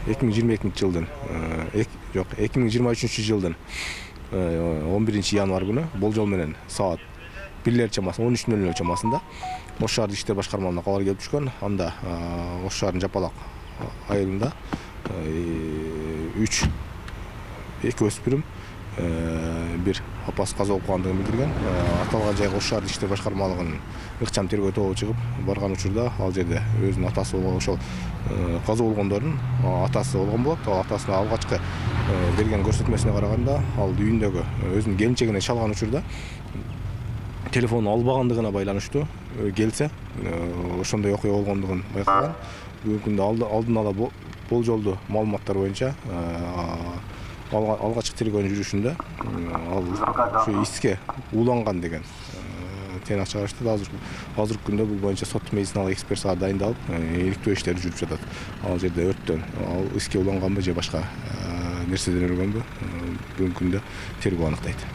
2022 жылдын жок 2023 жылдын 11 январь күнү болжол менен саат 1 чамасында 13:00 чамасында Ош шаардык иштер башкармаларына кабар келип түшкөн. Анда Ош шаарынын Жапалак айылында 3 өспүрүм бир апасы каза болуп калгандыгын билдирген. Аталган жайга Ош шаардык иштер башкармалыгынын ыкчам тергөө тобу чыгып барган учурда ал жерде өзүнүн атасы ошол каза болгондордун атасы болгон болот. Ал атасына алгачкы берген көрсөтмөсүнө караганда ал үйүндөгү өзүнүн келинчегине чалган учурда телефону албагандыгына байланыштуу келсе, ошондой окуя болгондугун байкаган. Бүгүнкү күндө алдын ала болжолдуу маалыматтар боюнча алгачкы тергөөнүн жүрүшүндө ал ушу иске ууланган деген тыйнак чыгарышты. Азыркы күндө бул боюнча соттук медициналык экспертизага дайындалып, иликтөө иштери жүрүп жатат. Ал жерде өрттөн ал иске ууланганбы же башка нерседен өлгөнбү бүгүнкү күндө тергөө аныктайт.